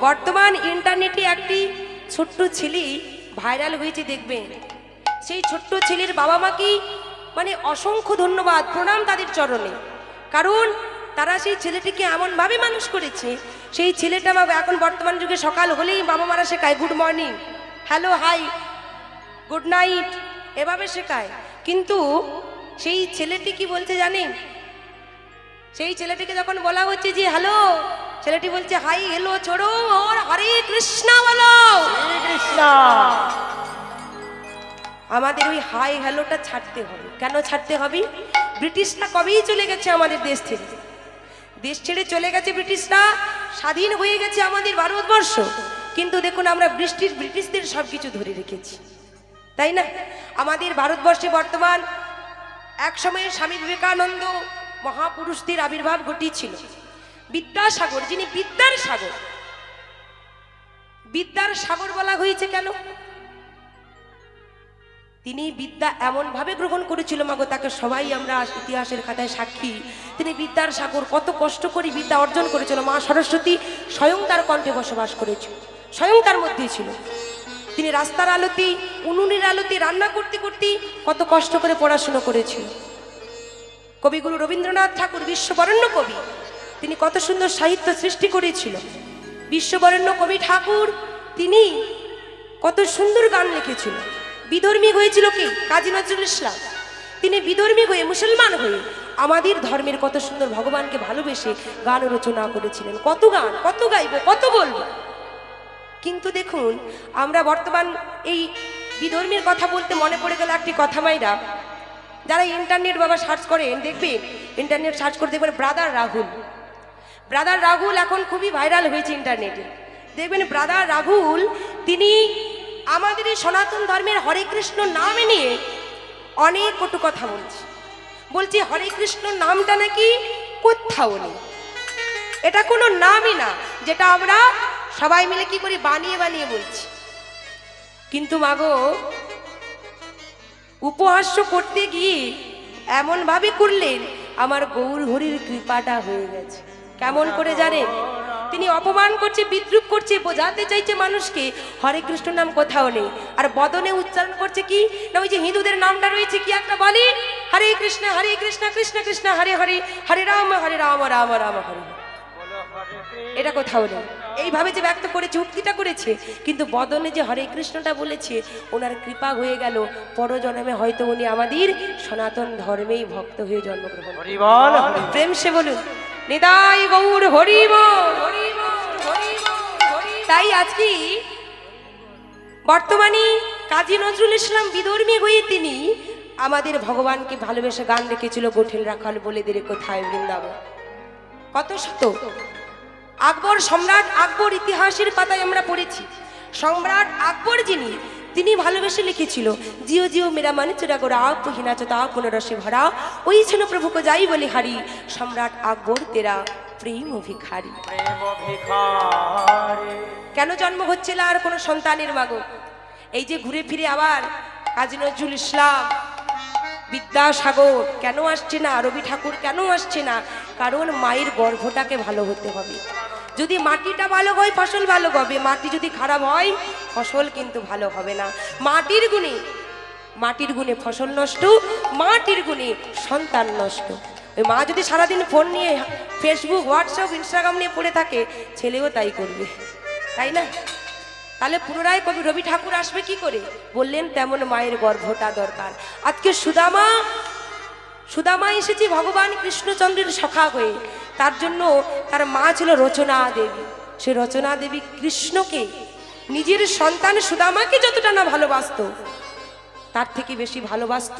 বর্তমান ইন্টারনেটে একটি ছোট্ট ছেলে ভাইরাল হয়েছে, দেখবেন সেই ছোট্ট ছেলের বাবা মাকে মানে অসংখ্য ধন্যবাদ, প্রণাম তাদের চরণে। কারণ তারা সেই ছেলেটিকে এমনভাবে মানুষ করেছে, সেই ছেলেটা এখন বর্তমান যুগে সকাল হলেই বাবা মারা শেখায় good morning, hello, hi, good night, এভাবে শেখায়। কিন্তু সেই ছেলেটি কি বলছে জানেন? সেই ছেলেটিকে যখন বলা হচ্ছে যে হ্যালো, ছেলেটি বলছে হাই হেলো ছোড়ো আর হরে কৃষ্ণ বলো। আমাদের ওই হাই হ্যালোটা ছাড়তে হবে। কেন ছাড়তে হবে? ব্রিটিশরা কবেই চলে গেছে আমাদের দেশ ছেড়ে, দেশ ছেড়ে চলে গেছে ব্রিটিশরা, স্বাধীন হয়ে গেছে আমাদের ভারতবর্ষ। কিন্তু দেখুন আমরা ব্রিটিশদের সব কিছু ধরে রেখেছি, তাই না? আমাদের ভারতবর্ষে বর্তমান এক সময়ে স্বামী বিবেকানন্দ মহাপুরুষদের আবির্ভাব ঘটিয়েছিল। বিদ্যাসাগর, যিনি বিদ্যার সাগর, বিদ্যার সাগর বলা হয়েছে কেন? তিনি বিদ্যা এমন ভাবে গ্রহণ করেছিল, মাগো তাকে সবাই আমরা ইতিহাসের খাতায় সাক্ষী। তিনি বিদ্যার সাগর, কত কষ্ট করে বিদ্যা অর্জন করেছিল। মা সরস্বতী স্বয়ং তার কণ্ঠে বসবাস করেছিল, স্বয়ং তার মধ্যেই ছিল। তিনি রাস্তার আলোতে, উনুনের আলোতে রান্না করতে করতে কত কষ্ট করে পড়াশুনো করেছিল। কবিগুরু রবীন্দ্রনাথ ঠাকুর বিশ্ববরেণ্য কবি, তিনি কত সুন্দর সাহিত্য সৃষ্টি করেছিল। বিশ্ববরেণ্য কবি ঠাকুর তিনি কত সুন্দর গান লিখেছিল। বিধর্মী হয়েছিল কি? কাজী নজরুল ইসলাম। তিনি বিধর্মী হয়ে, মুসলমান হয়ে আমাদের ধর্মের কত সুন্দর ভগবানকে ভালোবেসে গান রচনা করেছিলেন। কত গান, কত গাইব, কত বলবো। কিন্তু দেখুন আমরা বর্তমান এই বিধর্মীর কথা বলতে মনে পড়ে গেল একটি কথা, মাইরা যারা ইন্টারনেট বাবা সার্চ করেন, দেখবেন ইন্টারনেট সার্চ করে দেখবেন ব্রাদার রাহুল। ব্রাদার রাহুল এখন খুবই ভাইরাল হয়েছে ইন্টারনেটে। দেখবেন ব্রাদার রাহুল তিনি আমাদের এই সনাতন ধর্মের হরে কৃষ্ণ নামে নিয়ে অনেক কটু কথা বলছে হরে কৃষ্ণ নামটা নাকি কোথাও নেই, এটা কোনো নামই না, যেটা আমরা সবাই মিলে কি করি বানিয়ে বানিয়ে বলছি। কিন্তু মাগো উপহাস্য করতে গিয়ে এমন ভাবে করলেন, আমার গৌর হরির কৃপাটা হয়ে গেছে। কেমন করে জানেন? তিনি অপমান করছে, বিদ্রুপ করছে, বোঝাতে চাইছে মানুষকে হরে কৃষ্ণ নাম কোথাও নেই। আর বদনে উচ্চারণ করছে কি না, ওই যে হিন্দুদের নামটা রয়েছে কি একটা বলে, হরে কৃষ্ণ কৃষ্ণ কৃষ্ণ হরে হরে, হরে রাম রাম রাম হরে, এটা কোথাও নেই। এইভাবে যে ব্যক্ত করেছে, উক্তিটা করেছে, কিন্তু বদনে যে হরে কৃষ্ণটা বলেছে, ওনার কৃপা হয়ে গেল। পরজন্মে হয়তো উনি আমাদের সনাতন ধর্মেই ভক্ত হয়ে জন্মগ্রহণ। প্রেম সে বলুন নিতাই গৌর হরি বল। তাই আজকে বর্তমানে কাজী নজরুল ইসলাম বিধর্মী হয়ে তিনি আমাদের ভগবানকে ভালোবেসে গান রেখেছিল, গোঠেল রাখাল বলে দিলে কোথায় বৃন্দাবন। কত শত আকবর, সম্রাট আকবর ইতিহাসের পাতায় আমরা পড়েছি। সম্রাট আকবর তিনি ভালোবেসে লিখেছিল, জিও জিও মেরা মানে চোরা গোরা পহিনা চোতা কোন রসে ভরা, ওই ছিল প্রভুকে যাই বলে হারি, সম্রাট আকবর তেরা প্রেম ভিখারি। কেন জন্ম হচ্ছিল আর কোনো সন্তানের মাগো? এই যে ঘুরে ফিরে আবার কাজী নজরুল ইসলাম, বিদ্যাসাগর কেন আসছে না, রবি ঠাকুর কেন আসছে না? কারণ মায়ের গর্ভটাকে ভালো হতে হবে। যদি মাটিটা ভালো হয় ফসল ভালো হবে, মাটি যদি খারাপ হয় ফসল কিন্তু ভালো হবে না। মাটির গুণে ফসল নষ্ট, মাটির গুণে সন্তান নষ্ট। ওই মা যদি সারাদিন ফোন নিয়ে ফেসবুক, হোয়াটসঅ্যাপ, ইনস্টাগ্রাম নিয়ে পড়ে থাকে, ছেলেও তাই করবে, তাই না? তাহলে পুনরায় কবি রবি ঠাকুর আসবে কি করে? বললেন তেমন মায়ের গর্ভটা দরকার। আজকে সুদামা এসেছে ভগবান কৃষ্ণচন্দ্রের সখা হয়ে, তার জন্য তার মা ছিল রচনা দেবী। সে রচনা দেবী কৃষ্ণকে, নিজের সন্তান সুদামাকে যতটা না ভালোবাসত, তার থেকে বেশি ভালোবাসত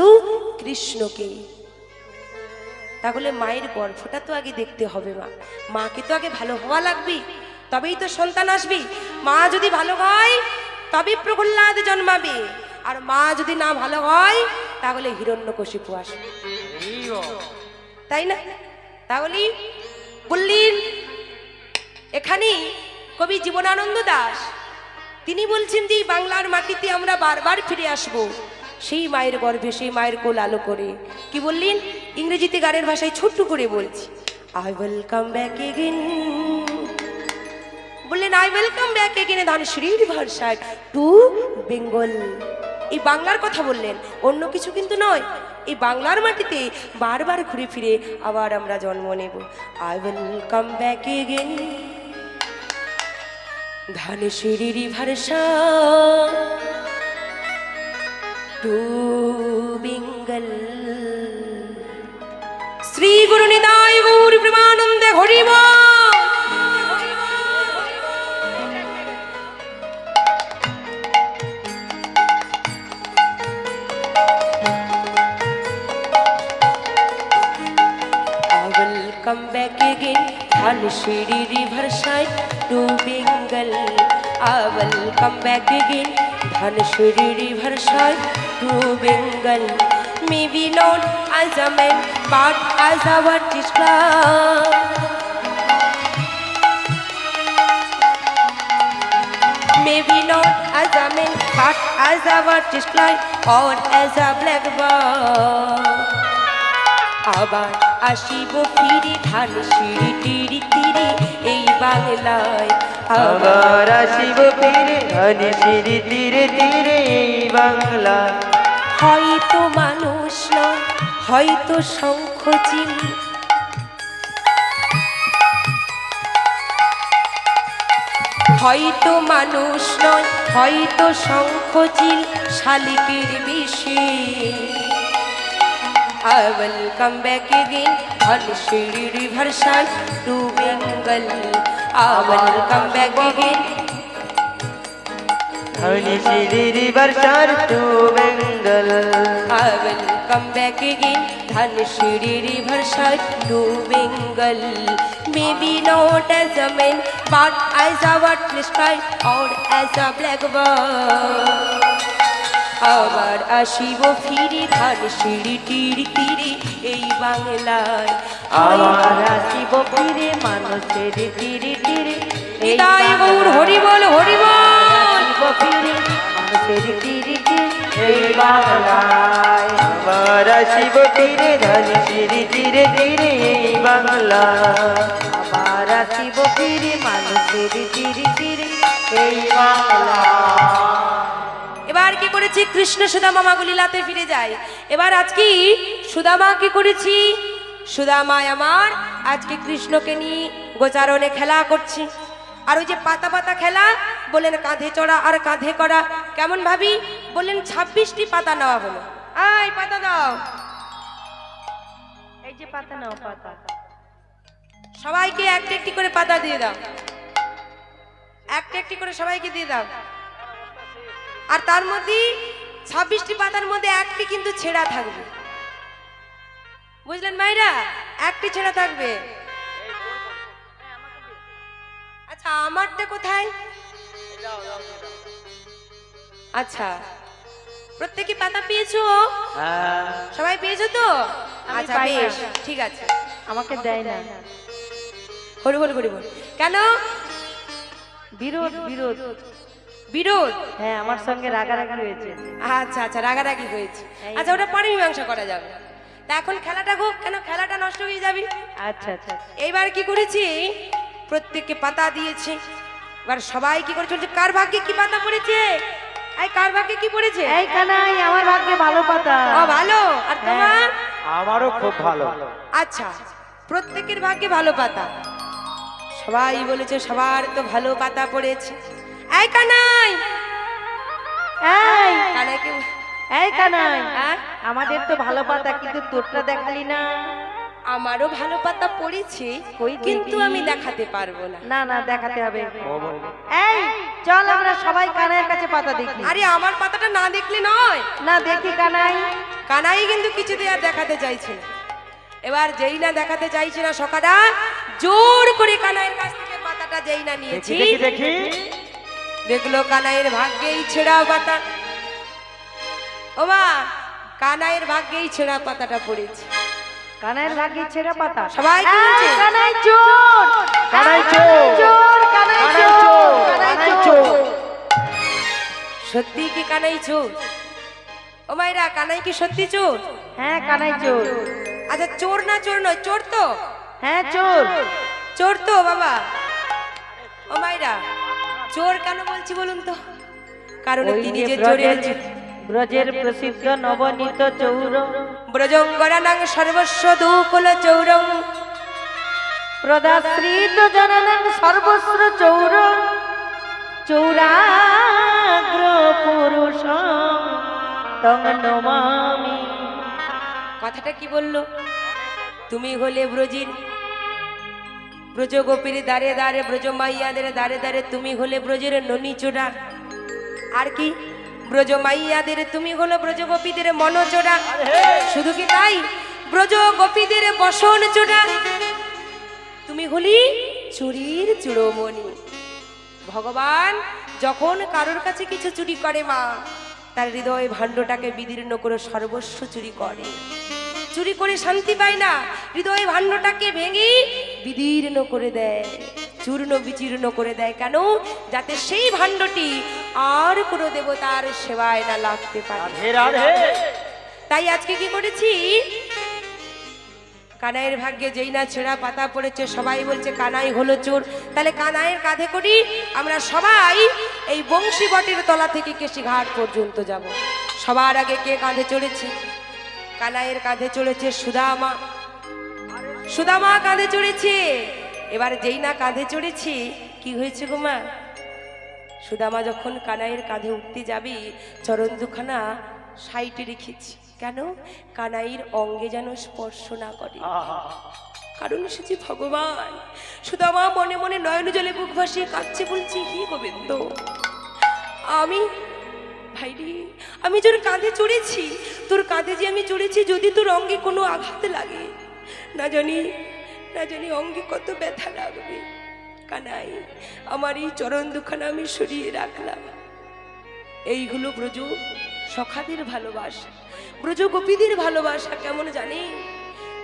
কৃষ্ণকে। তাহলে মায়ের গর্ভটা তো আগে দেখতে হবে। মাকে তো আগে ভালো হওয়া লাগবে, তবেই তো সন্তান আসবে। মা যদি ভালো হয় তবে প্রহ্লাদ জন্মাবে, আর মা যদি না ভালো হয় তাহলে হিরণ্যকশিপু আসবে, তাই না? তাহলে বললেন এখানে কবি জীবনানন্দ দাশ তিনি বলছেন যে বাংলার মাটিতে আমরা বারবার ফিরে আসব সেই মায়ের গর্ভে, সেই মায়ের কোল আলো করে। কি বললেন? ইংরেজিতে গানের ভাষায় ছোট্ট করে বলছি, I will come back again বললেন আই ওয়েলকাম ব্যাক এগেন ধানশ্রীর ভার্সায় টু বেঙ্গল। এই বাংলার কথা বললেন, অন্য কিছু কিন্তু নয়। এই বাংলার মাটিতে বারবার ঘুরে ফিরে আবার আমরা জন্ম নেব। আই ওয়েলকাম ব্যাক এগেন ধানশ্রীর ভার্সায় টু বেঙ্গল। শ্রী গুরু নিতাই গৌর প্রেমানন্দে হরি বল। Come back again, Dhanashiri Riverside to Bengal. I will come back again, Dhanashiri Riverside to Bengal. Maybe not as a man, but as a what is love. Maybe not as a man, but as a what is fly or as a blackbird. আবার আসিব ফিরে ধানশিরি তীরে তীরে এই বাংলায়। আবার আসিব ফিরে ধানশিরি তীরে তীরে এই বাংলা। হয়তো মানুষ নয়, হয়তো শঙ্খচিল, হয়তো মানুষ নয়, হয়তো শঙ্খচিল শালিকের বেশে। I will come back again, Dhanashiri Riverside to Bengal. I will come back again, Dhanashiri Riverside to Bengal. I will come back again, Dhanashiri Riverside to Bengal. Maybe not as a man, but as a worthless sky or as a blackbird. আবার আসিব ফিরে ধানশিরি তীরে তীরে এই বাংলায়। আবার আসিব ফিরে মানুষের তীরে তীরে এই নিতাই গৌর হরি বল হরি বল। আসিব ফিরে মানুষের তীরে তীরে এই বাংলায়। আবার আসিব ফিরে ধানশিরি তীরে তীরে এই বাংলা। আবার আসিব ফিরে মানুষের তীরে তীরে এই বাংলা। এবার কি করেছি, কৃষ্ণ সুদামা মাগুলিলাতে ফিরে যায়। এবার আজকে সুদামা কি করেছি, সুদামায় আমার আজকে কৃষ্ণকে নিয়ে গোচারণে খেলা করছি। আর ওই যে পাতা পাতা খেলা বললেন, কাঁধে চড়া আর কাঁধে করা কেমন ভাবি বললেন, 26টি পাতা নেওয়া হলো। আই পাতা দাও, এই যে পাতা নাও, পাতা সবাইকে একটা একটি করে পাতা দিয়ে দাও, একটা একটি করে সবাইকে দিয়ে দাও। আর তার মধ্যে 26টি পাতার মধ্যে একটি কিন্তু ছেঁড়া থাকবে, বুঝলেন মাইরা, একটি ছেঁড়া থাকবে। আচ্ছা আমারটা কোথায়? আচ্ছা প্রত্যেকে পাতা পেয়েছো? সবাই পেয়েছো তো? আচ্ছা বেশ ঠিক আছে। আমাকে দেয় না। হরি বল হরি বল। কেন বিরোধ বিরোধ বিরোধ? হ্যাঁ, আমার সঙ্গে রাগারাগি হয়েছে। আচ্ছা আচ্ছা রাগারাগি হয়েছে। আচ্ছা ওটা পরে মীমাংসা করা যাবে। তা এখন খেলাটা হোক, কেন খেলাটা নষ্ট হয়ে যাবে। আচ্ছা আচ্ছা। এইবার কি করেছি, প্রত্যেককে পাতা দিয়েছি। এবার সবাই কি করে চলছে, কার ভাগ্যে কি পাতা পড়েছে? এই কার ভাগ্যে কি পড়েছে? এই কানাই, আমার ভাগ্যে ভালো পাতা। ও ভালো। আর তোমার? আমারও খুব ভালো। আচ্ছা প্রত্যেকের ভাগ্যে ভালো পাতা। সবাই বলেছে সবার তো ভালো পাতা পড়েছে। এই কানাই, এই কানাইকে, এই কানাই, হ্যাঁ? আমাদের তো ভালো পাতা, কিন্তু তোরটা দেখালি না। আমারও ভালো পাতা পড়েছে, কই দেখি? কিন্তু আমি দেখাতে পারবো না। না না, দেখাতে হবে। এই চল আমরা সবাই কানাইয়ের কাছে পাতা দেখি। আরে আমার পাতাটা না দেখলে নয়। না দেখি কানাই। কানাই কিন্তু কিছুতে আর দেখাতে চাইছে না। এবার যেই না দেখাতে চাইছে না, সকাটা জোর করে কানাইয়ের কাছ থেকে পাতাটা যেই না নিয়েছি, দেখি দেখলো কানাইয়ের ভাগ্যেই ছেঁড়া পাতা। ও মা, কানাইয়ের ভাগ্যেই ছেঁড়া পাতাটা পড়েছে। কানাইয়ের ভাগ্যে ছেঁড়া পাতা। সবাই কি বলছে? কানাই চোর, কানাই চোর, কানাই চোর, কানাই চোর। সত্যি কি কানাই চোর? ও মাইরা, কানাই কি সত্যি চোর? হ্যাঁ কানাই চোর। আচ্ছা চোর না চোর নয়, চোর তো? হ্যাঁ চোর। চোর তো বাবা। ও ও মায়েরা, চোর কেন বলছি বলুন তো? কারণ ওই তিনি যে যে চোরের ব্রজের প্রসিদ্ধ নবনীত চৌর ব্রজঙ্গরানাং সর্বস্ব দুকুল চৌরং প্রদাশ্রিত জননং সর্বস্র চৌর চৌরাগ্র পুরুষ তং নমামি। কথাটা কি বললো? তুমি হলে ব্রজের ব্রজ গোপীর দাঁড়ে দাঁড়ে, ব্রজ মাইয়াদের দাঁড়ে দাঁড়ে তুমি হলে ব্রজের ননী চোরা। আর কি? ব্রজ মাইয়াদের তুমি হলো ব্রজ গোপীদের মনচোরা। শুধু কি তাই, ব্রজ গোপীদের বসন চোরা। তুমি হলি চুরির চূড়মণি। ভগবান যখন কারোর কাছে কিছু চুরি করে মা, তার হৃদয় ভাণ্ডটাকে বিদীর্ণ করে সর্বস্ব চুরি করে। চুরি করে শান্তি পায় না, হৃদয় ভাণ্ডটাকে ভেঙে বিদীর্ণ করে দেয়, চূর্ণ বিচীর্ণ করে দেয়। কেন? যাতে সেই ভাণ্ডটি আর কোনো দেবতার সেবায় না লাগতে পারে। তাই আজকে কি করেছি, কানাইয়ের ভাগ্যে যেই না ছেঁড়া পাতা পড়েছে, সবাই বলছে কানাই হলো চোর। তাহলে কানাইয়ের কাঁধে করি আমরা সবাই এই বংশী বটের তলা থেকে কেশিঘাট পর্যন্ত যাব। সবার আগে কে কাঁধে চড়েছে? কানাইয়ের কাঁধে চড়েছে সুদামা। সুদামা কাঁধে চড়েছে। এবার যেই না কাঁধে চড়েছি, কি হয়েছে গো মা? সুদামা যখন কানাইয়ের কাঁধে উঠতে যাবে, চরণ দুখানা সাইডে রেখেছি। কেন? কানাইয়ের অঙ্গে যেন স্পর্শ না করে। কারণ সে যে ভগবান। সুদামা মনে মনে নয়ন জলে বুক ভাসিয়ে কাঁদছে, বলছি হি গোবিন্দ, আমি ভাইরে, আমি তোর কাঁধে চড়েছি, তোর কাঁধে যে আমি চড়েছি, যদি তোর অঙ্গে কোনো আঘাত লাগে, না জানি অঙ্গে কত ব্যথা লাগবে। কানাই, আমার এই চরণ দুখানা আমি সরিয়ে রাখলাম। এই হলো ব্রজ সখাদের ভালোবাসা, ব্রজ গোপীদের ভালোবাসা। কেমন জানে?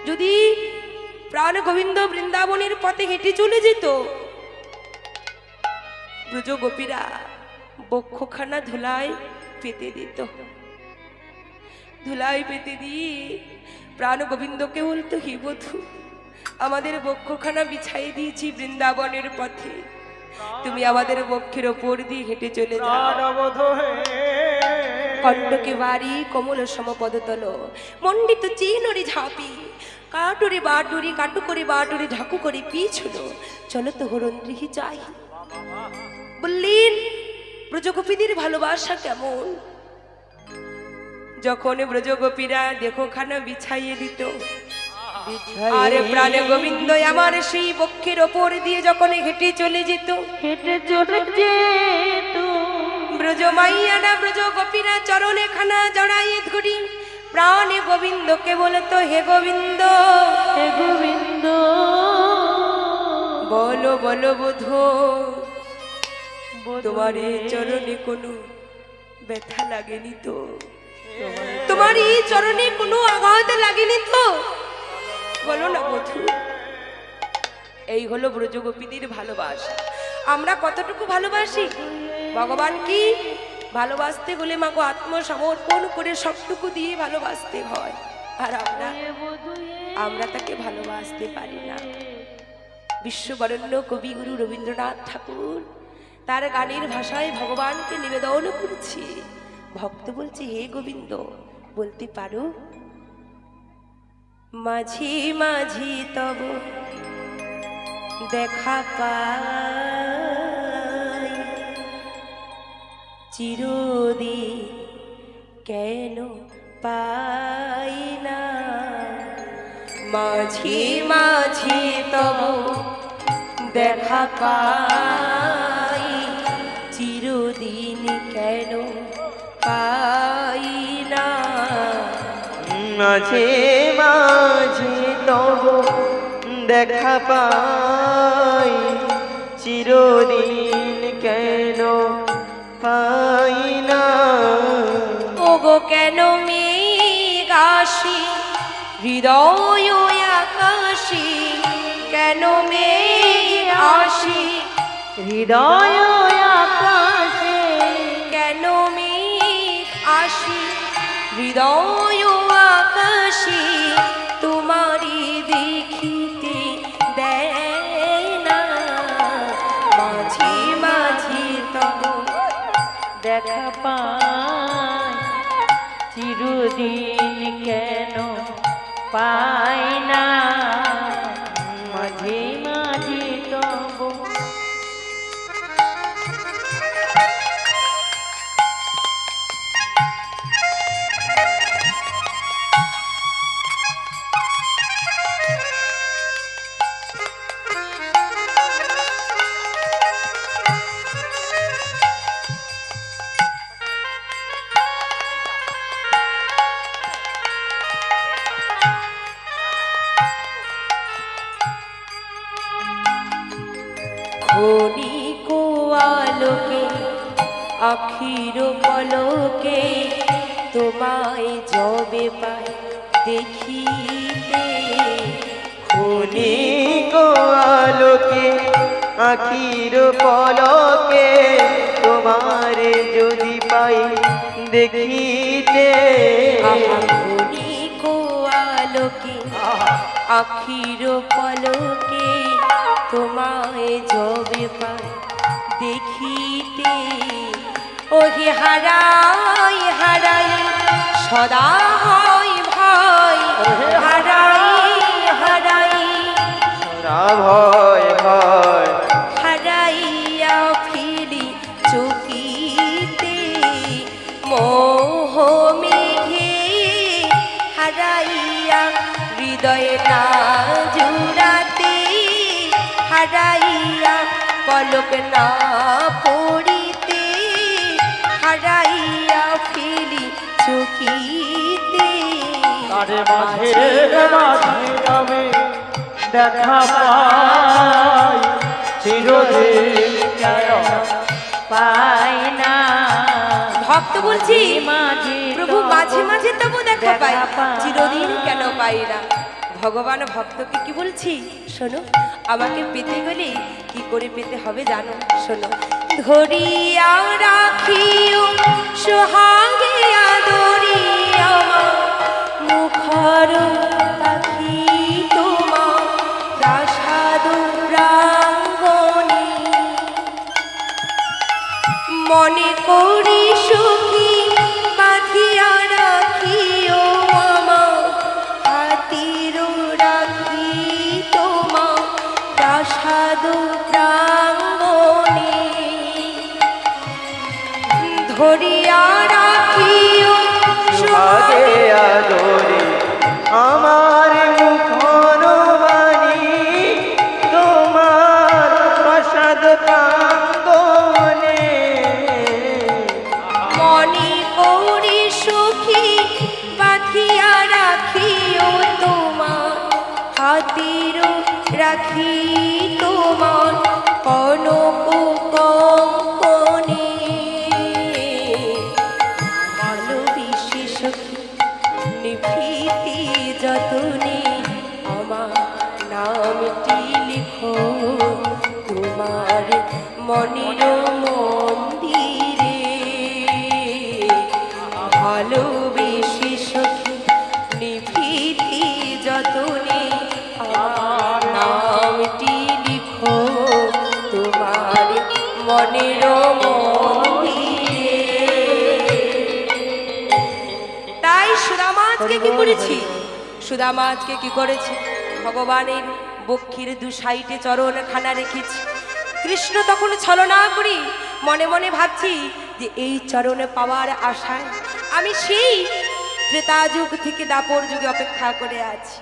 যদি প্রাণ গোবিন্দ বৃন্দাবনের পথে হেঁটে চলে যেত, ব্রজ গোপীরা বক্ষখানা ধুলায় পেতে দিত। ধুলায় পেতে দিয়ে প্রাণ গোবিন্দকে বলতো, হে বধূ, আমাদের বক্ষখানা বিছাই দিয়েছি বৃন্দাবনের পথে, তুমি আমাদের বক্ষের ওপর দিয়ে হেঁটে চলে যাও। কণ্ঠকে বাড়ি কমল সমপদতল মণ্ডিত চিনরি ঝাঁপি কাটুরি বাটুরি কাটু করে বাটুরি ঢাকু করে পিছল চলো তো হরন্দ্রিহি চাই। বললেন ব্রজগোপীদের ভালোবাসা কেমন? যখন ব্রজগোপীরা দেখোখানা বিছাইয়ে দিত, আরে প্রাণে গোবিন্দ আমার সেই বক্ষের ওপর দিয়ে যখন হেঁটে চলে যেত, ব্রজ মাইয়ানা ব্রজ গোপীরা চরণে খানা জড়াইয়ে ধরি প্রাণে গোবিন্দকে বলতো, হে গোবিন্দ, হে গোবিন্দ, বলো বলো বধূ, তোমার এই চরণে কোনো ব্যথা লাগেনি তো? তোমার এই চরণে কোনো আঘাত লাগেনি তো? বলো না বধূ। এই হলো ব্রজগোপীদের ভালোবাসা। আমরা কতটুকু ভালোবাসি ভগবান? কি ভালোবাসতে হলে মাকে আত্মসমর্পণ করে সবটুকু দিয়ে ভালোবাসতে হয়। আর আমরা তাকে ভালোবাসতে পারি না। বিশ্ববরেণ্য কবিগুরু রবীন্দ্রনাথ ঠাকুর তার গানের ভাষায় ভগবানকে নিবেদন করছি। ভক্ত বলছে, হে গোবিন্দ, বলতে পারো? মাঝি মাঝি তব দেখা পাই, চিরদিন কেন পাই না? মাঝি মাঝি তব দেখা পাই, চিরদিন কেন পাই না? মাঝে মাঝে তব দেখা পাই, চিরদিন কেন পাই না? ওগো কেন মেঘ আসি হৃদয় আকাশী, কেন মেঘ আসি হৃদয় আকাশে, কেন মেঘ আসি হৃদয় আকাশী, তোমারি দেখিতে দেয় না? মাঝি দেখা পাই, চিরদিন কেন পাই না মাঝে মাঝে তবু। ক্ষণিক আলোকে আখির পলকে তোমায় যবে পাই দেখিতে, ক্ষণিক আলোকে আখির পলকে তোমারে যদি পাই দেখিতে। ক্ষণিক আলোকে আখির পলকে তোমায় যবে পাই দেখিতে, ওহে হারাই হারাই সদা হয় ভয়, হারাই হারাই সদা ভয় ভয় হারাইয়া ফিরি চকিতে, মোহ মেঘে হারাইয়া হৃদয় না জুড়াতে, হারাইয়া পলক না পড়িতে, হারাইয়া ফিরি চকিতে। আরে মাঝে মাঝে আমি দেখা পাই, চিরদিন কেন পাই না। ভক্ত বলছি মাঝে প্রভু মাঝে মাঝে তবু দেখা পাই, পাই। চিরদিন কেন পাই না। ভগবান ভক্তকে কি বলছি শোনো, আমাকে পেতে গেলে কি করে পেতে হবে জানো, শোনো। ধরিয়া রাখিও সোহাগে আদরি আমার, মুখর পাখি তোমার প্রাসাদ প্রাঙ্গণে, মনে করি সুখী বাঁধিয়া রাখিও আমার, হাতির রাখি তোমার প্রাসাদ প্রাঙ্গণে, ধরিয়া রাখিও সুহাগে আদরে আমার মুখর বাণী তোমার প্রসাদ প্রাঙ্গণে। মনে করি সুখী বাঁধিয়া রাখিও তোমার, হাতির রাখি তোমার কনক কঙ্কণে, ভালোবেসে সখী নিভৃতি যতনে আমার নামটি লিখো তোমার মনের মন্দিরে, ভালোবেসে সখী নিভৃতি যতনে আমার নামটি লিখো তোমার মনের মন্দিরে। তাই সুদামা আজকে কি করেছি, সুদামা আজকে কি করেছি, ভগবানের বক্ষের দু সাইডে চরণ খানা রেখেছি। কৃষ্ণ তখন ছলনা করি মনে মনে ভাবছি যে এই চরণে পাওয়ার আশায় আমি সেই ত্রেতা যুগ থেকে দাপর যুগে অপেক্ষা করে আছি,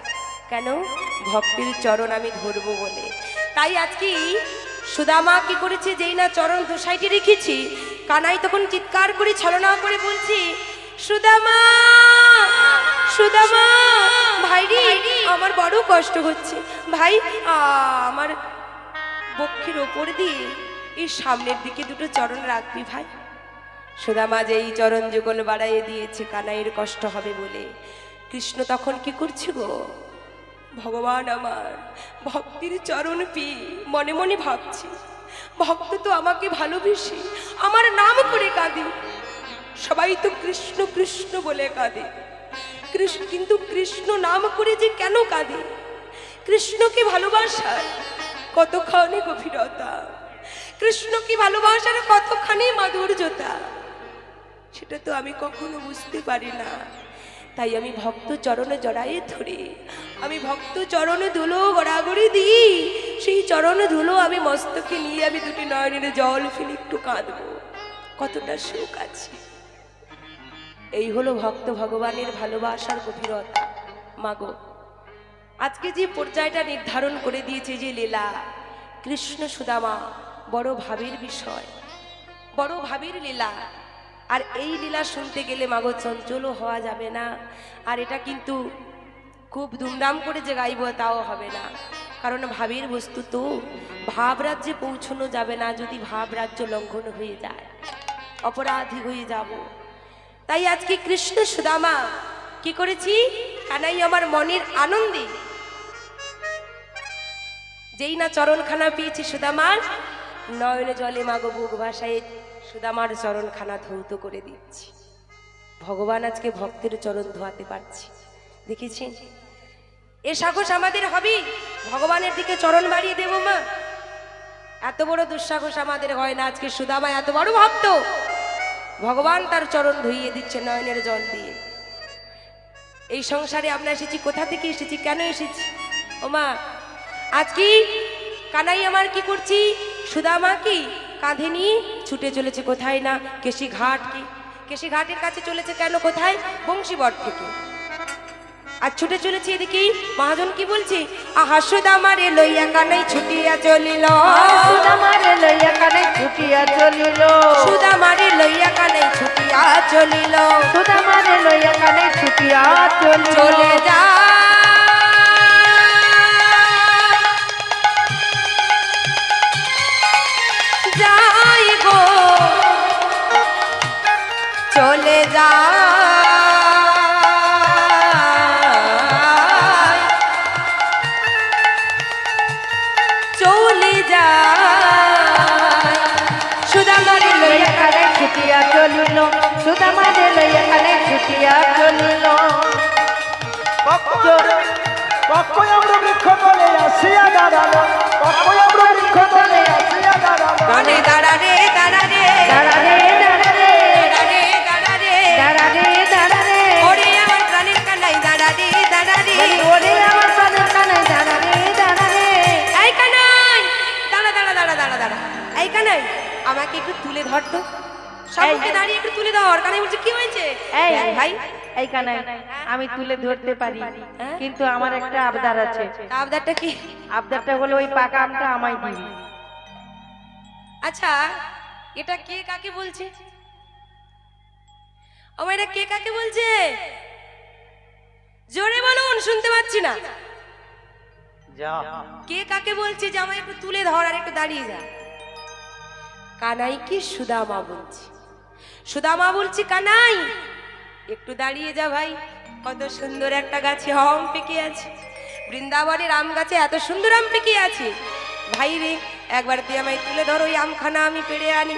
কেন ভক্তির চরণ আমি ধরবো বলে। তাই আজকে সুদামা কি করেছে, যেই না চরণ দু সাইডে রেখেছি, কানাই তখন চিৎকার করে ছলনা করে বলছি, সুদামা সুদামা ভাই রে, আমার বড় কষ্ট হচ্ছে ভাই, আমার বক্ষের ওপর দিয়ে এই সামনের দিকে দুটো চরণ রাখবি ভাই। সুদামা যে এই চরণ যুগল বাড়াইয়ে দিয়েছে কানাইয়ের কষ্ট হবে বলে, কৃষ্ণ তখন কি করছে গো, ভগবান আমার ভক্তির চরণ পেয়ে মনে মনে ভাবছি, ভক্ত তো আমাকে ভালোবেসে আমার নাম করে কাঁদে, সবাই তো কৃষ্ণ কৃষ্ণ বলে কাঁদে, কিন্তু কৃষ্ণ নাম করে যে কেন কাঁদে, কৃষ্ণকে ভালোবাসার কতখানি গভীরতা, কৃষ্ণকে ভালোবাসার কতখানি মাধুর্যতা, সেটা তো আমি কখনো বুঝতে পারি না। তাই আমি ভক্ত চরণে জড়ায়ে ধরি, আমি ভক্ত চরণে ধুলো গড়াগড়ি দিই। সেই চরণে ধুলো আমি মস্তকে নিয়ে আমি দুটি নয়নের জল ফেলে একটু কাঁদবো, কতটা সুখ আছে। এই হলো ভক্ত ভগবানের ভালোবাসার গভীরতা। মাগো, আজকে যে পর্যায়টা নির্ধারণ করে দিয়েছে, যে লীলা কৃষ্ণ সুদামা, বড় ভাবের বিষয়, বড় ভাবের লীলা। আর এই লীলা শুনতে গেলে মাগো চঞ্চলও হওয়া যাবে না। আর এটা কিন্তু খুব ধুমধাম করে যে গাইব তাও হবে না, কারণ ভাবের বস্তু তো ভাব রাজ্যে পৌঁছানো যাবে না। যদি ভাব রাজ্য লঙ্ঘন হয়ে যায় অপরাধী হয়ে যাব। তাই আজকে কৃষ্ণ সুদামা কি করেছি, কানাই আমার মনের আনন্দে যেই না চরণখানা পেয়েছি সুদামার, নয়নে জলে মাগো বুক ভাসায় সুদামার চরণখানা ধৌত করে দিচ্ছি। ভগবান আজকে ভক্তের চরণ ধোয়াতে পারছি, দেখেছি। এ সাহস আমাদের হবে ভগবানের দিকে চরণ বাড়িয়ে দেব মা? এত বড় দুঃসাহস আমাদের হয় না। আজকে সুদামা এত বড় ভক্ত, ভগবান তার চরণ ধুইয়ে দিচ্ছে নয়নের জল দিয়ে। এই সংসারে আমরা এসেছি, কোথা থেকে এসেছি, কেন এসেছি? ও মা, আজকে কানাই আমার কি করছি, সুদামা কি কাঁধে নিয়ে ছুটে চলেছে কোথায় না কেশি ঘাট। কি কেশি ঘাটের কাছে চলেছে কেন, কোথায়? বংশীবট থেকে। আর ছুটে চলেছে এদিকে মহাজন কি বলছে, আহা সুদামারে লইয়া কানাই ছুটিয়া চলিল, সুদামারে লইয়া কানাই ছুটিয়া চলিল, সুদামারে লইয়া কানাই ছুটিয়া চলিল, সুদামারে লইয়া কানাই ছুটিয়া চলিল। চলে যা যাই গো, চলে যা চলে যা, সুদামারে লইয়া কানাই ছুটিয়া চলিল, সুদামারে লইয়া কানাই ছুটিয়া চলিল। কখনো আমরা বৃক্ষ তলে আসিয়া দাঁড়ালো, কখনো আমরা বৃক্ষ তলে আসিয়া দাঁড়ালো। দাঁড়ে দাঁড়া রে, দাঁড়া রে, দাঁড়া রে, দাঁড়া রে, দাঁড়া রে, দাঁড়া রে, দাঁড়া রে, দাঁড়া রে, ওরে আমার প্রাণের কানাই দাঁড়া রে, দাঁড়া রে, ওরে আমার প্রাণের কানাই দাঁড়া রে, দাঁড়া রে। এই কানাই দাঁড়া দাঁড়া দাঁড়া দাঁড়া দাঁড়া, এই কানাই আমাকে একটু তুলে ধর তো, সবাইকে দাঁড়িয়ে একটু তুলে ধর। কানাই বলছে কি হয়েছে? এই দেখ ভাই, এই কানাই আমি তুলে ধরতে পারি, কিন্তু আমার একটা আবদার আছে। আবদারটা কি? আবদারটা হলো ওই পাকা আমটা আমায় দিবি। আচ্ছা, এটা কে কাকে বলছে? ও এটা কে কাকে বলছে? জোরে বলুন, শুনতে পাচ্ছি না। যা কে কাকে বলছে যে আমায় একটু তুলে ধর আর একটু দাঁড়িয়ে যা? কানাই কি সুদামা বলছে? সুদামা বলছি কানাই একটু দাঁড়িয়ে যা ভাই, কত সুন্দর একটা গাছে আম পেকে আছে, বৃন্দাবনের আম গাছে এত সুন্দর আম পেকে আছে। ভাই রে, একবার তুই আমায় তুলে ধর, ওই আমখানা আমি পেড়ে আনি।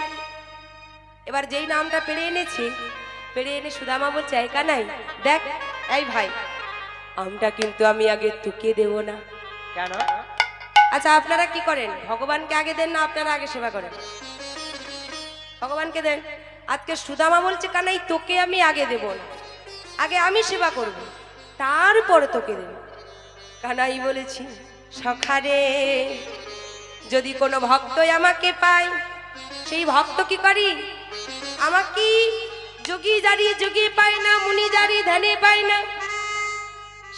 এবার যেই নামটা পেড়ে এনেছে, পেড়ে এনে সুদামা বলছে এই কানাই দেখ, এই ভাই আমটা কিন্তু আমি আগে তোকে দেব না। কেন? আচ্ছা, আপনারা কি করেন? ভগবানকে আগে দেন না আপনারা আগে সেবা করেন? ভগবানকে দেন। আজকে সুদামা বলছে কানাই তোকে আমি আগে দেব না, আগে আমি সেবা করব, তারপর তোকে দেব। কানাই বলেছি সখারে, যদি কোনো ভক্তই আমাকে পায়, সেই ভক্ত কি করি, আমাকে যোগী জারি যোগী পায় না, মুনি জারি ধ্যানে পায় না,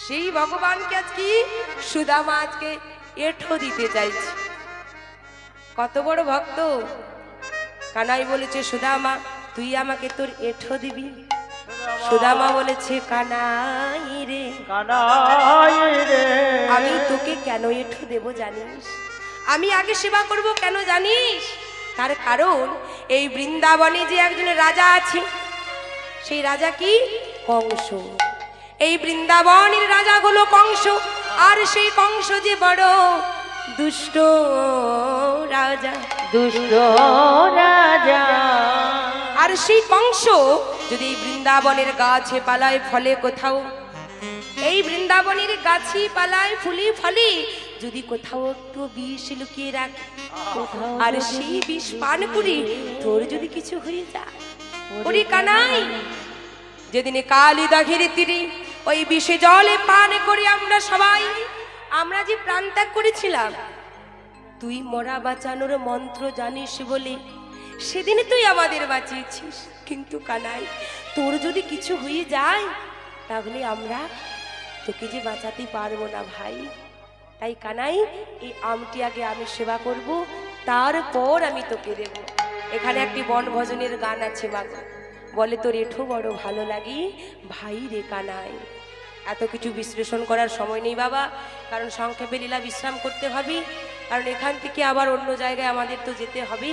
সেই ভগবানকে আজকে সুদামা আজকে এঠো দিতে চাইছে। কত বড় ভক্ত! কানাই বলেছে সুদামা তুই আমাকে তোর এঠো দিবি? সুদামা বলেছে কানাই রে, কানাই রে, আমি তোকে কেন এঠো দেব জানিস? আমি আগে সেবা করব কেন জানিস? তার কারণ এই বৃন্দাবনে যে একজন রাজা আছে, সেই রাজা কি? কংস। এই বৃন্দাবনের রাজা হলো কংস, আর সেই কংস যে বড় দুষ্ট রাজা, দুষ্ট রাজা। আর সেই কংস যদি এই বৃন্দাবনের গাছে পালায় ফলে কোথাও, এই বৃন্দাবনের গাছি পালায় ফুলি ফলে যদি কোথাও একটু বিষ লুকিয়ে রাখে, আর সেই বিষ পান করে তোর যদি কিছু হয়ে যায়, ওরে কানাই, যেদিনে কালিদাঘের তীরে ওই বিষে জলে পান করে আমরা যে প্রাণ ত্যাগ করেছিলাম, তুই মরা বাঁচানোর মন্ত্র জানিস বলে সেদিনে তুই আমাদের বাঁচিয়েছিস। কিন্তু কানাই, তোর যদি কিছু হয়ে যায় তাহলে আমরা তোকে যে বাঁচাতে পারবো না ভাই। তাই কানাই, এই আমটি আগে আমি সেবা করব, তারপর আমি তোকে দেব। এখানে একটি বনভোজনের গান আছে মাগো, বলে তোর এঠো বড় ভালো লাগে ভাই রে কানাই। এত কিছু বিশ্লেষণ করার সময় নেই বাবা, কারণ সংক্ষেপে লীলা বিশ্রাম করতে হবে, কারণ এখান থেকে আবার অন্য জায়গায় আমাদের তো যেতে হবে।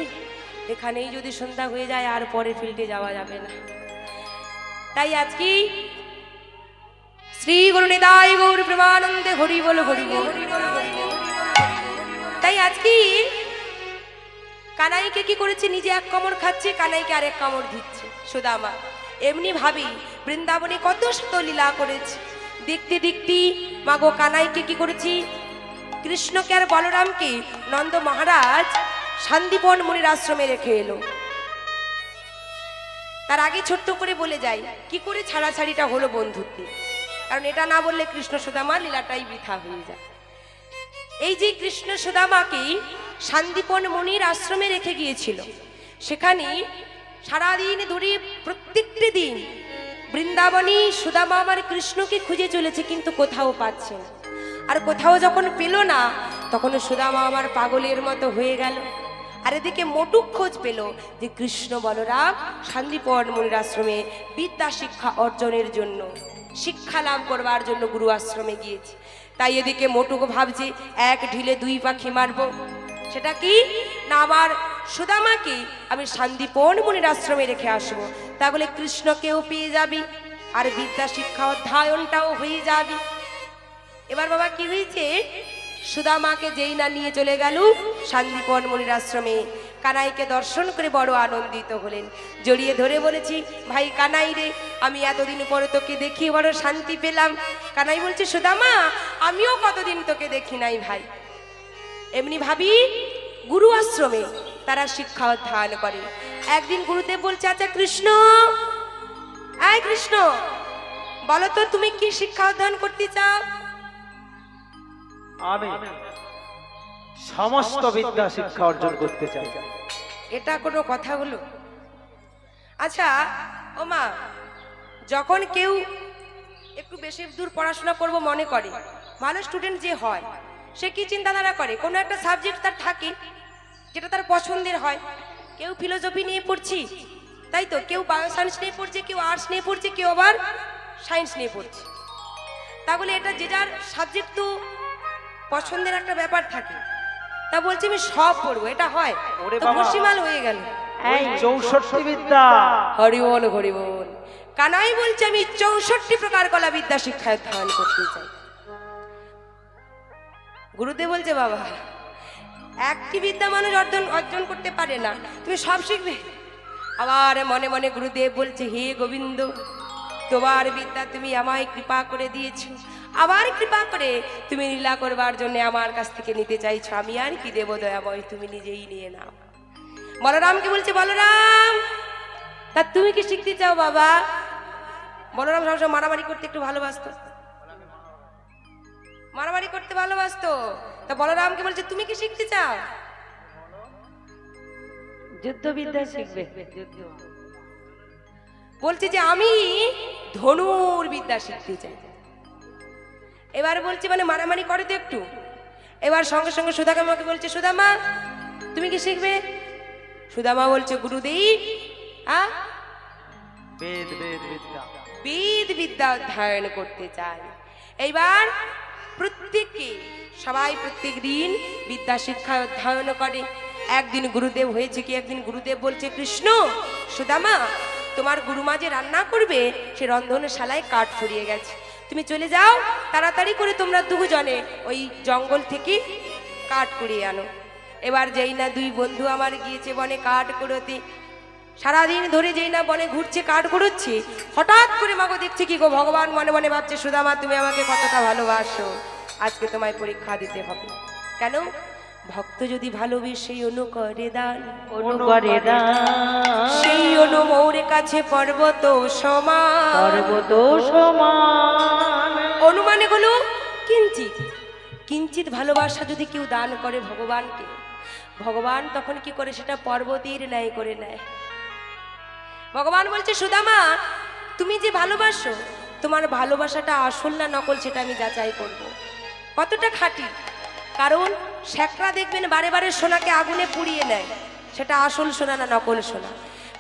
এখানেই যদি সন্ধ্যা হয়ে যায় আর পরে ফিল্ডে যাওয়া যাবে না। তাই আজকে শ্রী গুরু নিতাই গৌর প্রেমানন্দে হরি বল হরি বল। তাই আজকে কানাইকে কি করেছে, নিজে এক কামড় খাচ্ছে, কানাইকে আরেক কামড় দিচ্ছে সুদামা। এমনি ভাবি বৃন্দাবনে কত শত লীলা করেছে। দেখতে দেখতে মাগো কানাইকে কি করেছি, কৃষ্ণকে আর বলরামকে নন্দ মহারাজ শান্তিবন মুনির আশ্রমে রেখে এলো। তার আগে ছোট্ট করে বলে যাই কি করে ছাড়াছাড়িটা হলো বন্ধুত্বে, কারণ এটা না বললে কৃষ্ণ সুদামা লীলাটাই বৃথা হয়ে যায়। এই যে কৃষ্ণ সুদামাকে শান্তিবন মুনির আশ্রমে রেখে গিয়েছিল, সেখানে সারাদিন ধরে প্রত্যেকটি দিন বৃন্দাবনী সুদামা আমার কৃষ্ণকে খুঁজে চলেছে, কিন্তু কোথাও পাচ্ছে না। আর কোথাও যখন পেল না, তখন সুদামা আমার পাগলের মতো হয়ে গেল। আর এদিকে মোটুক খোঁজ পেল যে কৃষ্ণ বলরাম শান্তিবন মুনির আশ্রমে বিদ্যা শিক্ষা অর্জনের জন্য, শিক্ষা লাভ করবার জন্য গুরু আশ্রমে গিয়েছে। তাই এদিকে মোটুক ভাবছে এক ঢিলে দুই পাখি মারবো। সেটা কি না, আমার সুদামাকে আমি শান্তিবন মুনির আশ্রমে রেখে আসবো, তা বলে কৃষ্ণকেও পেয়ে যাবি আর বিদ্যা শিক্ষা অধ্যয়নটাও হয়ে যাবে। এবার বাবা কি হয়েছে, সুদামাকে যেই না নিয়ে চলে গেল শান্তিবন মুনির আশ্রমে, কানাইকে দর্শন করে বড় আনন্দিত হলেন। জড়িয়ে ধরে বলেছি, ভাই কানাই রে, আমি এতদিন পরে তোকে দেখি বড় শান্তি পেলাম। কানাই বলছে, সুদামা আমিও কতদিন তোকে দেখি নাই ভাই। এমনি ভাবি গুরু আশ্রমে তারা শিক্ষা অধ্যয়ন করে। একদিন গুরুদেব বলছে, আচ্ছা কৃষ্ণ, আয় কৃষ্ণ, বলো তো তুমি কি শিক্ষা অধ্যয়ন করতে চাও? আমি সমস্ত বিদ্যা শিক্ষা অর্জন করতে চাই। এটা কোনো কথা হলো? আচ্ছা ও মা, যখন কেউ একটু বেশি দূর পড়াশোনা করব মনে করে, ভালো স্টুডেন্ট যে হয়, সে কি চিন্তাধারা করে, কোনো একটা সাবজেক্ট তার থাকে যেটা তার পছন্দের হয়। কেউ ফিলোসফি নিয়ে পড়ছি, তাই তো, কেউ বায়ো সায়েন্স নিয়ে পড়ছে, কেউ আর্টস নিয়ে পড়ছে, কেউ আবার সায়েন্স নিয়ে পড়ছে। তাহলে এটা যে যার সাবজেক্ট তো পছন্দের একটা ব্যাপার থাকে। তা বলছি আমি সব পড়বো, এটা হয়? ওরে তো বাবা, ভসিমাল হয়ে গেল। এই 64 বিদ্যা। হরি বল হরি বল। কানাই বলছে আমি 64 প্রকার কলা বিদ্যা শিক্ষা অধ্যয়ন করতে চাই। গুরুদেব বলছে, বাবা একটি বিদ্যা মানুষ অর্জন করতে পারে না, তুমি সব শিখবে। আবার মনে মনে গুরুদেব বলছে, হে গোবিন্দ, তোমার বিদ্যা তুমি আমায় কৃপা করে দিয়েছো, আবার কৃপা করে তুমি লীলা করবার জন্য আমার কাছ থেকে নিতে চাইছো, আমি আর কি দেব দয়াময়, তুমি নিজেই নিয়ে নাও। বলরামকে বলছে, বলরাম তা তুমি কি শিখতে চাও বাবা? বলরাম সবসময় মারামারি করতে একটু ভালোবাসতো, মারামারি করতে ভালোবাসতো। তা বলরামকে বলছে, তুমি কি শিখতে চাও? যুদ্ধবিদ্যা শিখবে। বলছে যে আমি ধনুর বিদ্যা শিখতে চাই। এবার বলছি মানে মারামারি করে তো একটু। এবার সঙ্গে সঙ্গে সুদামাকে বলছে, সুদামা তুমি কি শিখবে? সুদামা বলছে, গুরুদেব বেদ বিদ্যা অধ্যয়ন করতে চাই। এইবার প্রত্যেককে সবাই প্রত্যেক দিন বিদ্যা শিক্ষা অধ্যয়ন করে। একদিন গুরুদেব হয়েছে কি, একদিন গুরুদেব বলছে, কৃষ্ণ সুদামা তোমার গুরুমা যে রান্না করবে সে রন্ধনশালায় কাঠ ফুরিয়ে গেছে, তুমি চলে যাও, তাড়াতাড়ি করে তোমরা দুজনে ওই জঙ্গল থেকে কাঠ কুড়িয়ে আনো। এবার যেই না দুই বন্ধু আমার গিয়েছে বনে কাঠ কুড়োতে, সারাদিন ধরে যেই না বনে ঘুরছে কাঠ কুড়োচ্ছে, হঠাৎ করে মাগো দেখছে কি গো, ভগবান মনে মনে ভাবছে, সুদামা তুমি আমাকে কতটা ভালোবাসো, আজকে তোমায় পরীক্ষা দিতে হবে। কেন? ভক্ত যদি ভালোবেসে অনু করে দান, অনু করে দান, সেই অনু মৌরে কাছে পর্বত সমান। পর্বত সমান। অনুমানে হলো কিঞ্চিত। কিঞ্চিত ভালোবাসা যদি কেউ দান করে ভগবানকে, ভগবান তখন কি করে সেটা পর্বতের ন্যায় করে নেয়। ভগবান বলছে সুদামা, তুমি যে ভালোবাসো, তোমার ভালোবাসাটা আসল না নকল সেটা আমি যাচাই করব। কতটা খাঁটি। কারণ শেখরা দেখবেন বারে বারে সোনাকে আগুনে পুড়িয়ে নেয়, সেটা আসল সোনা না নকল সোনা।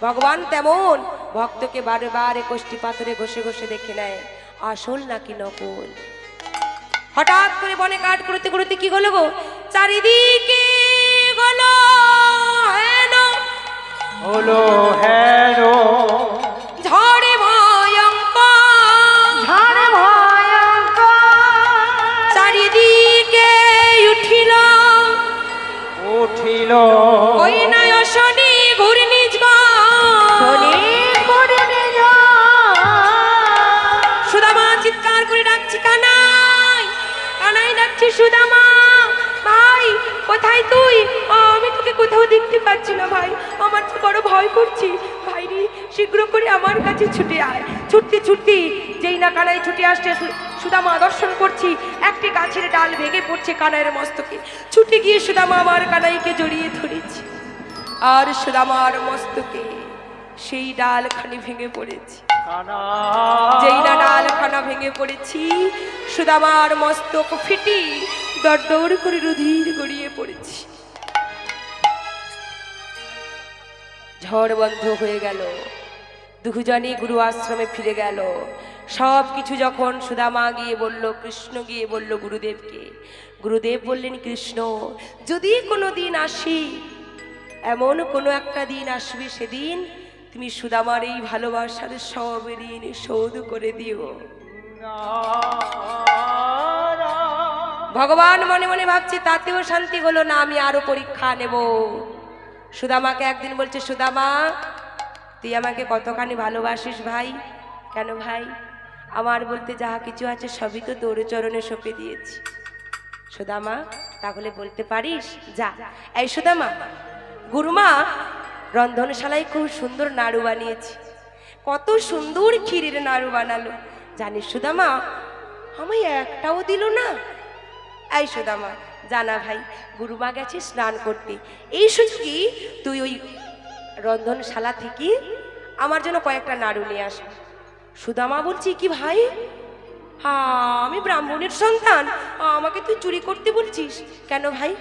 ভগবান তেমন ভক্তকে বারে বারে কষ্টি পাথরে ঘষে ঘষে দেখে নেয় আসল নাকি নকল। হঠাৎ করে বনে কাঠ করতে করতে কি হলো গো, চারিদিকে হলো হেন, হলো হেন, ঝড়ে ভয়ঙ্কর, ঝড় ভয়ঙ্কর। চারিদিকে উঠিল উঠিল ওই নয় শনি শনি ঘূর্ণিঝড়। সুদামা চিৎকার করে ডাকছি কানাই, কানাই ডাকছি সুদামা, ভাই কোথায় তুই? আমি তোকে কোথাও দেখতে পাচ্ছি না ভাই, আমার তো বড় ভয় করছি ভাই রে, শীঘ্র করে আমার কাছে ছুটে আয়। ছুটতে ছুটতে যেই না কানাই ছুটে আসছে, সুদামা দর্শন করছি একটি গাছের ডাল ভেঙে পড়ছে কানাইয়ের মস্তকে। ছুটে গিয়ে সুদামা আমার কানাইকে জড়িয়ে ধরেছি, আর সুদামার মস্তকে সেই ডালখানি ভেঙে পড়েছে। যেই না ডালখানা ভেঙে পড়েছি, সুদামার মস্তক ফিটি দরদর করে রুধির গড়িয়ে পড়েছি। ঝড় বন্ধ হয়ে গেল, দুজনই গুরু আশ্রমে ফিরে গেল। সব কিছু যখন সুদামা গিয়ে বলল, কৃষ্ণ গিয়ে বলল গুরুদেবকে, গুরুদেব বললেন কৃষ্ণ যদি কোনো দিন আসি, এমন কোনো একটা দিন আসবে, সেদিন তুমি সুদামার এই ভালোবাসার সব ঋণ শোধ করে দিও। ভগবান মনে মনে ভাবছে তাতেও শান্তি হলো না, আমি আরো পরীক্ষা নেব। সুদামাকে একদিন বলছে, সুদামা তুই আমাকে কতখানি ভালোবাসিস ভাই? কেন ভাই? আমার বলতে যাহা কিছু আছে সবই তো তোর চরণে সঁপে দিয়েছি। সুদামা তাহলে বলতে পারিস? যা। এই সুদামা, গুরুমা রন্ধনশালায় খুব সুন্দর নাড়ু বানিয়েছি, কত সুন্দর ক্ষীরের নাড়ু বানালো, জানিস সুদামা আমায় একটাও দিল না। এই সুদামা জানা ভাই, গুরুমা গেছে স্নান করতে, এই সুযোগই তুই ওই রন্ধনশালা থেকে আমার জন্য কয়েকটা নাড়ু নিয়ে আসবি। সুদামা বলছি কি ভাই, আমি ব্রাহ্মণের সন্তান, আমাকে তুই চুরি করতে বলছিস কেন ভাই?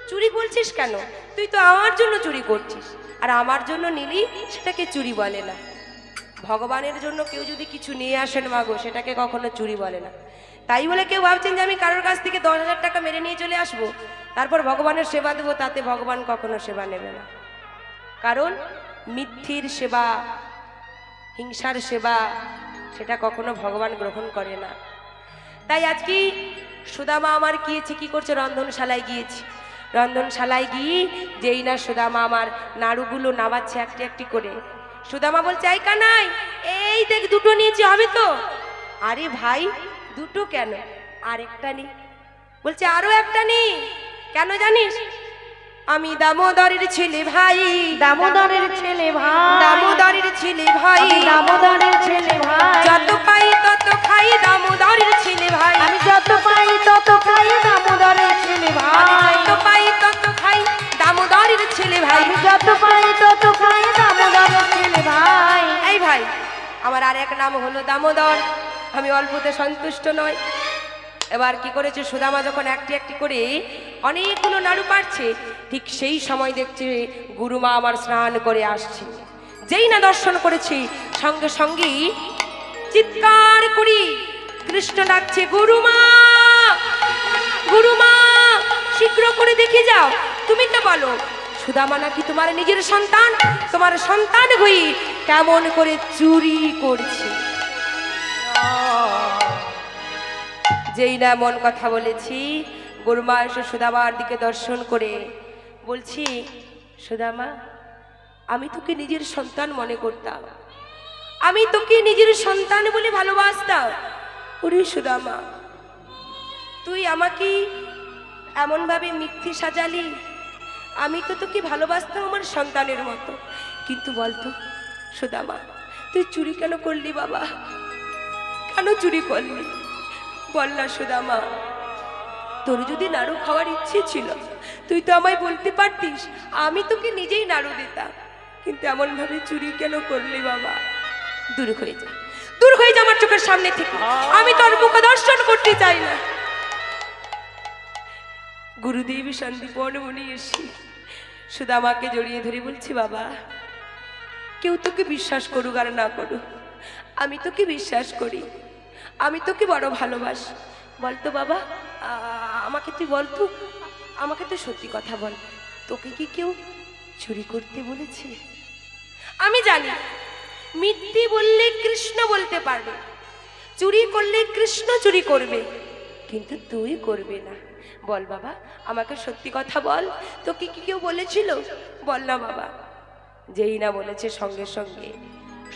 চুরি বলছিস কেন? তুই তো আমার জন্য চুরি করছিস, আর আমার জন্য নিলি সেটাকে চুরি বলে না। ভগবানের জন্য কেউ যদি কিছু নিয়ে আসেন মাগো, সেটাকে কখনো চুরি বলে না। তাই বলে কেউ ভাবছেন যে আমি কারোর কাছ থেকে 10,000 টাকা মেরে নিয়ে চলে আসবো, তারপর ভগবানের সেবা দেবো, তাতে ভগবান কখনো সেবা নেবে না। কারণ মিথ্যের সেবা, হিংসার সেবা, সেটা কখনো ভগবান গ্রহণ করে না। তাই আজকে সুদামা আমার গিয়েছে, কি করছে, রন্ধনশালায় গিয়েছি। রন্ধনশালায় গিয়ে যেই না সুদামা আমার নাড়ুগুলো নামাচ্ছে একটি একটি করে, সুদামা বলছে এই কানাই এই দেখ দুটো নিয়েছি, হবে তো? আরে ভাই দুটো কেন, আরেকটা নি। বলছে আরো একটা নি। কেন জানিস? আমি দামোদরের ছেলে ভাই, দামোদরের ছেলে ভাই, দামোদরের ছেলে ভাই, দামোদরের ছেলে ভাই। যত পাই তত খাই, দামোদরের ছেলে ভাই, আমি যত পাই তত খাই, দামোদরের ছেলে ভাই। যত পাই তত খাই, দামোদরের ছেলে ভাই, আমি যত পাই তত খাই, দামোদরের ছেলে ভাই। এই ভাই আমার আর এক নাম হলো দামোদর, আমি অল্পতে সন্তুষ্ট নয়। এবার কি করেছে সুদামা, যখন একটি একটি করে অনেকগুলো নাড়ু পাচ্ছে, ঠিক সেই সময় দেখছে গুরুমা আমার স্নান করে আসছে। যেই না দর্শন করেছি, সঙ্গে সঙ্গেই চিৎকার করি কৃষ্ণ ডাকছে, গুরুমা গুরুমা শীঘ্র করে দেখে যাও। তুমি তো বলো সুদামা নাকি তোমার নিজের সন্তান, তোমার সন্তান হই কেমন করে চুরি করছে। যেই না এমন কথা বলেছি, গুরুমা এসে সুদামার দিকে দর্শন করে বলছি, সুদামা আমি তোকে নিজের সন্তান মনে করতাম, আমি তোকে নিজের সন্তান বলে ভালোবাসতাম। ওরে সুদামা তুই আমাকে এমনভাবে মিথ্যে সাজালি, আমি তো তোকে ভালোবাসতাম আমার সন্তানের মতো। কিন্তু বলতো সুদামা, তুই চুরি কেন করলি বাবা? কেন চুরি করলি বল না সুদামা? তোর যদি নাড়ু খাওয়ার ইচ্ছে ছিল তুই তো আমায় বলতে পারতিস, আমি তোকে নিজেই নাড়ু দিতাম। কিন্তু এমন ভাবে চুরি কেন করলি বাবা? দূর হয়ে যা, দূর হয়ে যা আমার চোখের সামনে থেকে, আমি তোর মুখ দর্শন করতে চাই না। গুরুদেব শান্তিপূর্ণ মনে এসে সুদামাকে জড়িয়ে ধরে বলছি, বাবা কেউ তোকে বিশ্বাস করুক আর না করুক, আমি তোকে বিশ্বাস করি, আমি তোকে বড় ভালোবাসি। বলতো বাবা, আমাকে তুই বলতো, আমাকে তুই সত্যি কথা বল, তোকে কি কেউ চুরি করতে বলেছে? আমি জানি মিথ্যে বললে কৃষ্ণ বলতে পারবে, চুরি করলে কৃষ্ণ চুরি করবে, কিন্তু তুই করবে না। বল বাবা, আমাকে সত্যি কথা বল, তোকে কি কেউ বলেছিল? বল না বাবা। যেই না বলেছে সঙ্গে সঙ্গে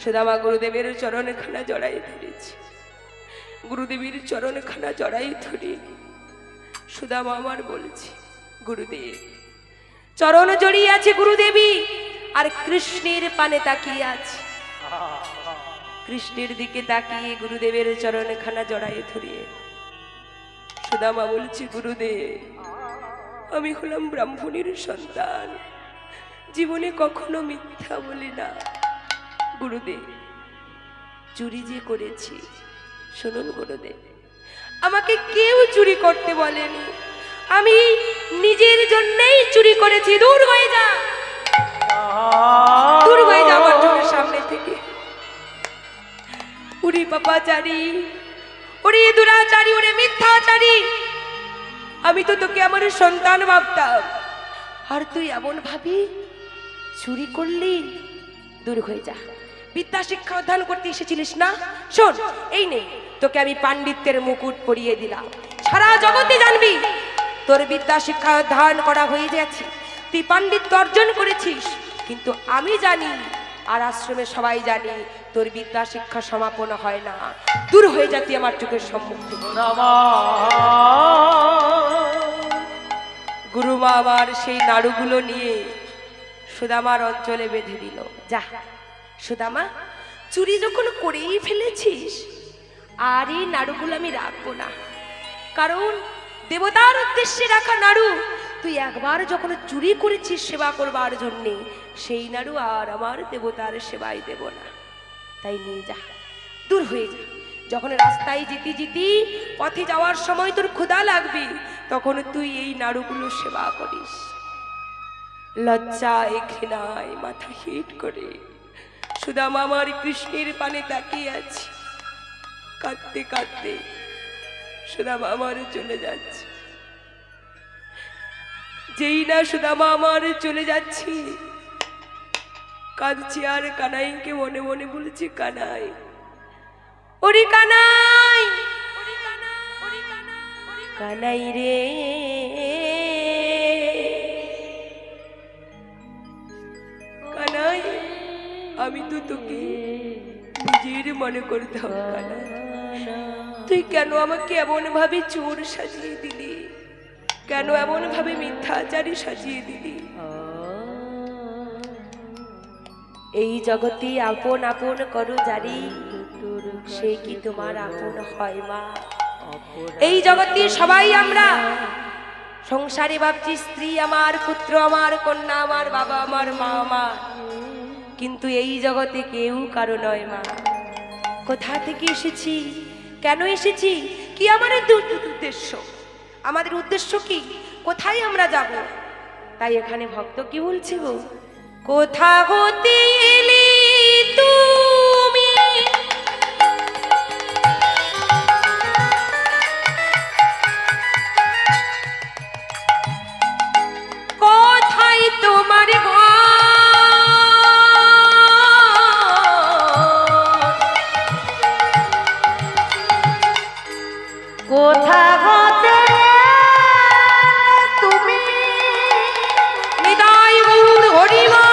সুদামা গুরুদেবের চরণখানা জড়াই ধরেছে। গুরুদেবের চরণখানা জড়াই ধরে সুদামা আমার বলেছে, গুরুদেব চরণ জড়িয়ে আছে গুরুদেবী, আর কৃষ্ণের পানে তাকিয়ে আছে। কৃষ্ণের দিকে তাকিয়ে গুরুদেবের চরণখানা জড়াই ধরিয়ে সুদামা বলছে, গুরুদেব আমি হলাম ব্রাহ্মণের সন্তান, জীবনে কখনো মিথ্যা বলি না। গুরুদেব চুরি যে করেছি, শুনুন গুরুদেব, আমাকে কেউ চুরি করতে বলেনি, আমি নিজের জন্যই চুরি করেছি। দূর হয়ে যা, দূর হয়ে যা আমার চোখের সামনে থেকে। উড়ি পাপাচারী, ওরে দুরাচারী, ওরে মিথ্যাচারী, আমি তো তোকে আমার সন্তান ভাবতাম, আর তুই এমন ভাবি চুরি করলি। দূর হয়ে যা, বিদ্যা শিক্ষা অধ্যয়ন করতে এসেছিলিস না? শোন, এই নে তোকে আমি পাণ্ডিত্যের মুকুট পরিয়ে দিলাম, সারা জগতে জানবি তোর বিদ্যা শিক্ষা অধ্যয়ন করা হয়ে গেছে, তুই পাণ্ডিত্য অর্জন করেছিস। কিন্তু আমি জানি, আর আশ্রমে সবাই জানি, তোর বিদ্যা শিক্ষা সমাপন হয় না। দূর হয়ে যা তুই আমার চোখের সম্মুখ থেকে। গুরুমা আমার সেই নাড়ুগুলো নিয়ে সুদামার অঞ্চলে বেঁধে দিল। যা সুদামা, চুরি যখন করেই ফেলেছিস, আর এই নাড়ুগুলো আমি রাখবো না, কারণ দেবতার উদ্দেশ্যে রাখা নাড়ু, তুই একবার যখন চুরি করেছিস সেবা করবার জন্যে, সেই নাড়ু আর আমার দেবতার সেবাই দেব না। তাই নিয়ে যা, দূর হয়ে যা। যখন রাস্তায় যেতে যেতে পথে যাওয়ার সময় তোর ক্ষুধা লাগবে, তখন তুই এই নাড়ুগুলো সেবা করিস। লজ্জায় ঘৃণায় মাথা হিট করে সুদামা আমার কৃষ্ণের পানে তাকিয়ে আছে, কাঁদতে কাঁদতে সুদামা আমার চলে যাচ্ছে। যেই না সুদামা আমার চলে যাচ্ছে, কাঁদছি আর কানাইকে মনে মনে বলেছি, কানাই, ওরে কানাই, কানাই রে, কানাই আমি তো তোকে নিজের মনে করতাম। কানাই তুই কেন আমাকে এমন ভাবে চোর সাজিয়ে দিলি? কেন এমন ভাবে মিথ্যাচারী সাজিয়ে দিলি? এই জগতে আপন আপন করো জারি, সে কি তোমার আপন হয় মা? এই জগতে সবাই আমরা সংসারে ভাবছি স্ত্রী আমার, পুত্র আমার, কন্যা আমার, বাবা আমার, মা আমার, কিন্তু এই জগতে কেউ কারো নয় মা। কোথা থেকে এসেছি, কেন এসেছি, কি আমাদের উদ্দেশ্য, আমাদের উদ্দেশ্য কি, কোথায় আমরা যাব? তাই এখানে ভক্ত কি বলছে গো, কোথা হতে এলি তুমি, কোথায় তোমার ঘর, কোথা হতে তুমি, নিতাই গৌর হরিমা,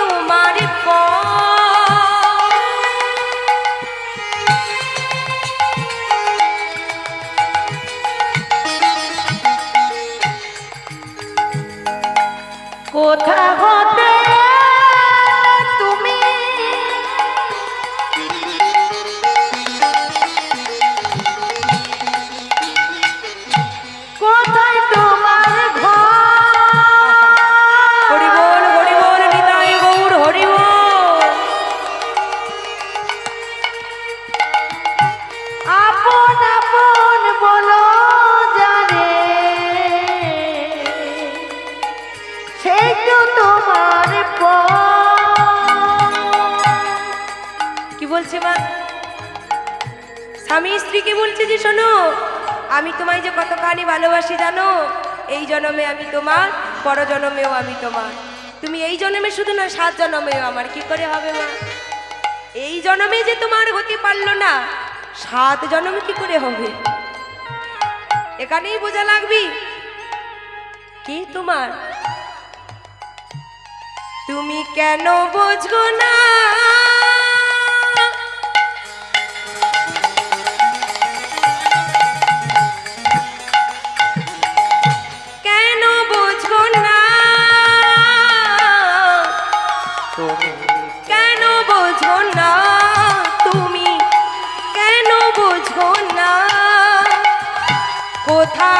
তোমার পথ। কোথা হতে তুমি কোথায় তোমার ঘর? হরি বল নিতাই গৌর হরি বল। আপন আপন বলো জানে সেই তো তোমার পথ। কি বলছে মা? স্বামী স্ত্রীকে বলছে যে শোনো, আমি তোমায় যে কতখানি ভালোবাসি জানো, এই জন্মে আমি তোমার, পর জন্মেও আমি তোমার। তুমি এই জন্মে শুধু না, 7 জন্মেও আমার। কি করে হবে মা? এই জন্মে যে তোমার হতে পারলো না, 7 জন্মে কি করে হবে? এখানেই বোঝা লাগবি কি তোমার। তুমি কেন বুঝো না কেন বুঝো না কেন বুঝো না তুমি কেন বুঝো না কোথা